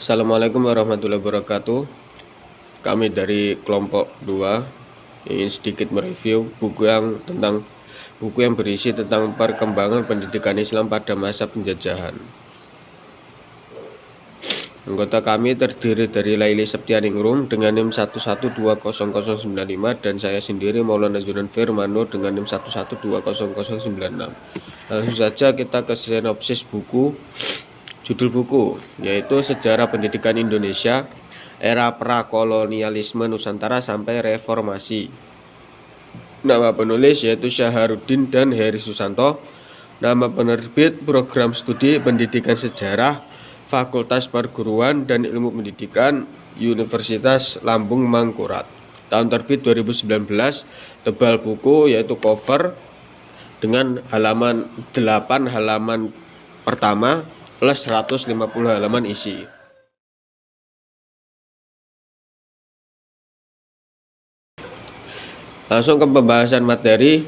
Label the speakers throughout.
Speaker 1: Assalamualaikum warahmatullahi wabarakatuh. Kami dari kelompok 2 ingin sedikit mereview buku yang berisi tentang perkembangan pendidikan Islam pada masa penjajahan. Anggota kami terdiri dari Laili Septianingrum dengan NIM 11200095 dan saya sendiri Maulana Zunan Firmanur dengan NIM 11200096. Langsung saja kita ke sinopsis buku. Judul buku yaitu Sejarah Pendidikan Indonesia Era Prakolonialisme Nusantara sampai Reformasi. Nama penulis yaitu Syaharuddin dan Heri Susanto. Nama penerbit Program Studi Pendidikan Sejarah Fakultas Perguruan dan Ilmu Pendidikan Universitas Lambung Mangkurat. Tahun terbit 2019. Tebal buku yaitu cover dengan halaman 8 halaman pertama plus 150 halaman isi. Langsung ke pembahasan materi,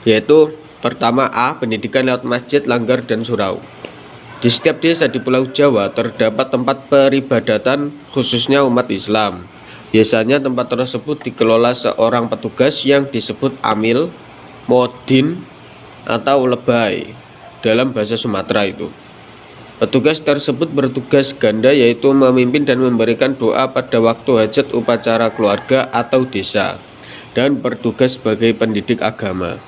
Speaker 1: yaitu pertama A. Pendidikan lewat masjid, langgar, dan surau. Di setiap desa di Pulau Jawa terdapat tempat peribadatan khususnya umat Islam. Biasanya tempat tersebut dikelola seorang petugas yang disebut amil, modin, atau lebay dalam bahasa Sumatera itu. Petugas tersebut bertugas ganda yaitu memimpin dan memberikan doa pada waktu hajat upacara keluarga atau desa dan bertugas sebagai pendidik agama.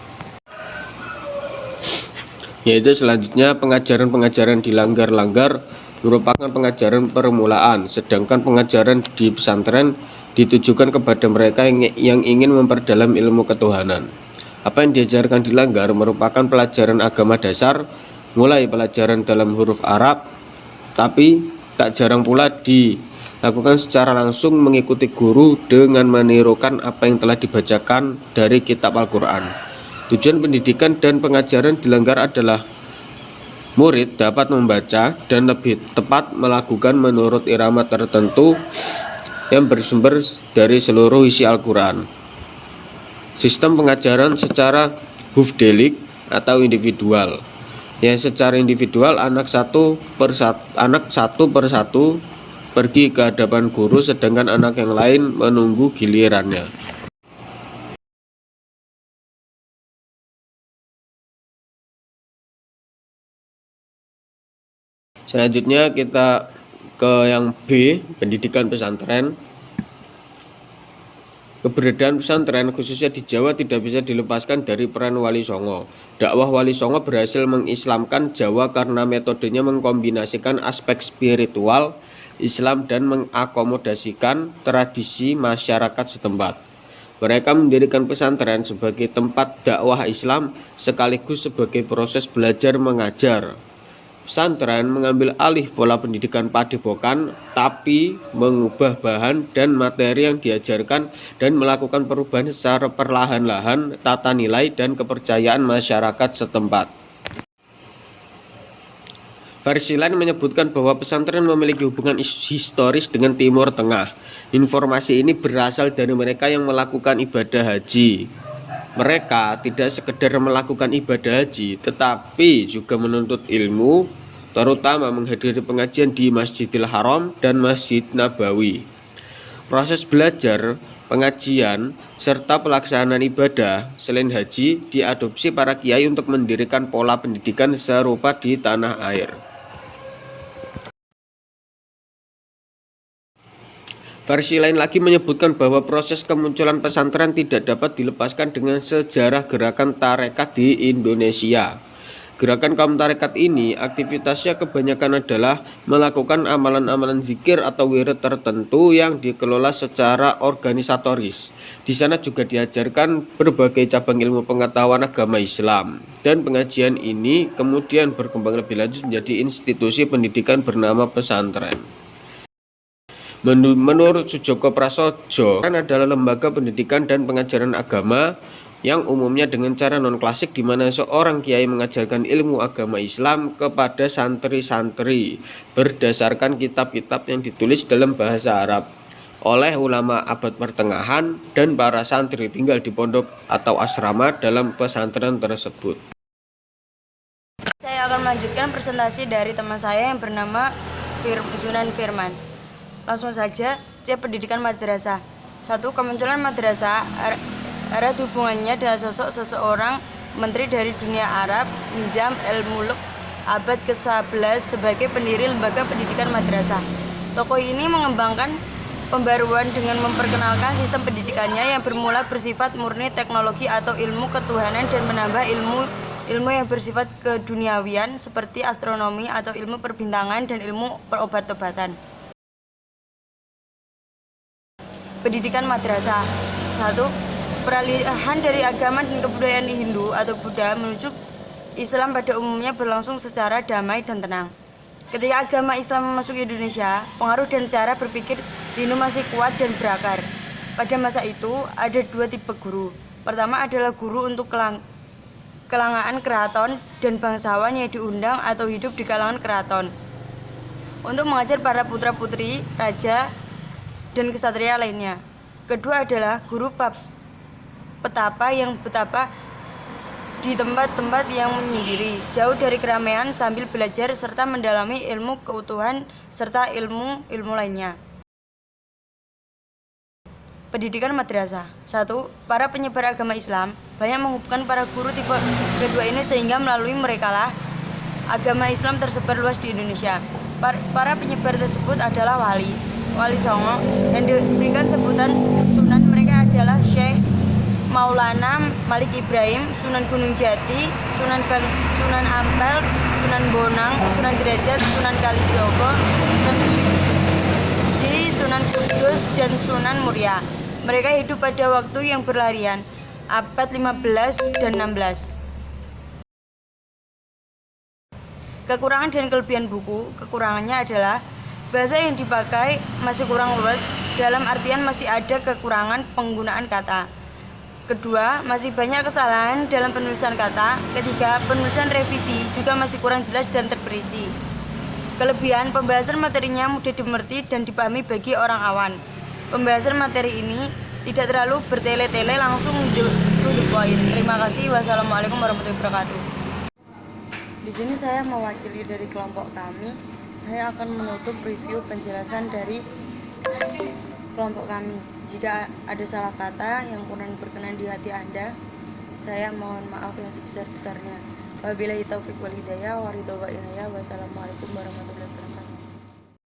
Speaker 1: Yaitu selanjutnya pengajaran-pengajaran di langgar-langgar merupakan pengajaran permulaan, sedangkan pengajaran di pesantren ditujukan kepada mereka yang ingin memperdalam ilmu ketuhanan. Apa yang diajarkan di langgar merupakan pelajaran agama dasar, mulai pelajaran dalam huruf Arab, tapi tak jarang pula dilakukan secara langsung mengikuti guru dengan menirukan apa yang telah dibacakan dari kitab Al-Quran. Tujuan pendidikan dan pengajaran di langgar adalah murid dapat membaca dan lebih tepat melakukan menurut irama tertentu yang bersumber dari seluruh isi Al-Quran. Sistem pengajaran secara hufdelik atau individual. Yang secara individual anak satu per satu pergi ke hadapan guru, sedangkan anak yang lain menunggu gilirannya. Selanjutnya kita ke yang B, pendidikan pesantren. Keberadaan pesantren khususnya di Jawa tidak bisa dilepaskan dari peran Wali Songo. Dakwah Wali Songo berhasil mengislamkan Jawa karena metodenya mengkombinasikan aspek spiritual Islam dan mengakomodasikan tradisi masyarakat setempat. Mereka mendirikan pesantren sebagai tempat dakwah Islam sekaligus sebagai proses belajar mengajar. Pesantren mengambil alih pola pendidikan padepokan, tapi mengubah bahan dan materi yang diajarkan dan melakukan perubahan secara perlahan-lahan tata nilai dan kepercayaan masyarakat setempat. Versi lain menyebutkan bahwa pesantren memiliki hubungan historis dengan Timur Tengah. Informasi ini berasal dari mereka yang melakukan ibadah haji. Mereka tidak sekedar melakukan ibadah haji, tetapi juga menuntut ilmu, terutama menghadiri pengajian di Masjidil Haram dan Masjid Nabawi. Proses belajar, pengajian, serta pelaksanaan ibadah selain haji diadopsi para kiai untuk mendirikan pola pendidikan serupa di tanah air. Versi lain lagi menyebutkan bahwa proses kemunculan pesantren tidak dapat dilepaskan dengan sejarah gerakan tarekat di Indonesia. Gerakan kaum tarekat ini aktivitasnya kebanyakan adalah melakukan amalan-amalan zikir atau wirid tertentu yang dikelola secara organisatoris. Di sana juga diajarkan berbagai cabang ilmu pengetahuan agama Islam. Dan pengajian ini kemudian berkembang lebih lanjut menjadi institusi pendidikan bernama pesantren. Menurut Sujoko Prasojo, adalah lembaga pendidikan dan pengajaran agama yang umumnya dengan cara non-klasik, di mana seorang kiai mengajarkan ilmu agama Islam kepada santri-santri berdasarkan kitab-kitab yang ditulis dalam bahasa Arab oleh ulama abad pertengahan, dan para santri tinggal di pondok atau asrama dalam pesantren tersebut.
Speaker 2: Saya akan melanjutkan presentasi dari teman saya yang bernama Sunan Firman. Langsung saja, C. Pendidikan madrasah. 1. Kemunculan madrasah erat hubungannya dengan sosok seseorang menteri dari dunia Arab, Nizam al-Muluk, abad ke-11 sebagai pendiri lembaga pendidikan madrasah. Tokoh ini mengembangkan pembaruan dengan memperkenalkan sistem pendidikannya yang bermula bersifat murni teknologi atau ilmu ketuhanan dan menambah ilmu yang bersifat keduniawian seperti astronomi atau ilmu perbintangan dan ilmu perobat-obatan. Pendidikan madrasah. 1. Peralihan dari agama dan kebudayaan Hindu atau Buddha menuju Islam pada umumnya berlangsung secara damai dan tenang. Ketika agama Islam memasuki Indonesia, pengaruh dan cara berpikir Hindu masih kuat dan berakar. Pada masa itu, ada 2 tipe guru. Pertama adalah guru untuk kelangaan keraton dan bangsawan yang diundang atau hidup di kalangan keraton untuk mengajar para putra-putri, raja, dan kesatria lainnya. Kedua adalah guru petapa yang betapa di tempat-tempat yang menyendiri, jauh dari keramaian sambil belajar serta mendalami ilmu keutuhan serta ilmu lainnya. Pendidikan madrasah. 1. Para penyebar agama Islam banyak menghubungkan para guru tipe kedua ini sehingga melalui merekalah agama Islam tersebar luas di Indonesia. Para penyebar tersebut adalah wali songo yang diberikan sebutan sunan. Mereka adalah Syekh Maulana Malik Ibrahim, Sunan Gunung Jati, Sunan Ampel, Sunan Bonang, Sunan Derajat, Sunan Kalijogo, Sunan Ji, Sunan Kudus, dan Sunan Muria. Mereka hidup pada waktu yang berlarian, abad 15 dan 16. Kekurangan dan kelebihan buku. Kekurangannya adalah bahasa yang dipakai masih kurang luas, dalam artian masih ada kekurangan penggunaan kata. Kedua, masih banyak kesalahan dalam penulisan kata. Ketiga, penulisan revisi juga masih kurang jelas dan terperinci. Kelebihan, pembahasan materinya mudah dimengerti dan dipahami bagi orang awan. Pembahasan materi ini tidak terlalu bertele-tele, langsung to the point. Terima kasih. Wassalamualaikum warahmatullahi wabarakatuh. Di sini saya mewakili dari kelompok kami. Saya akan menutup review penjelasan dari kelompok kami. Jika ada salah kata yang kurang berkenan di hati Anda, saya mohon maaf yang sebesar-besarnya. Wabillahi taufiq wal hidayah, waridho wa inayah. Wassalamualaikum warahmatullahi wabarakatuh.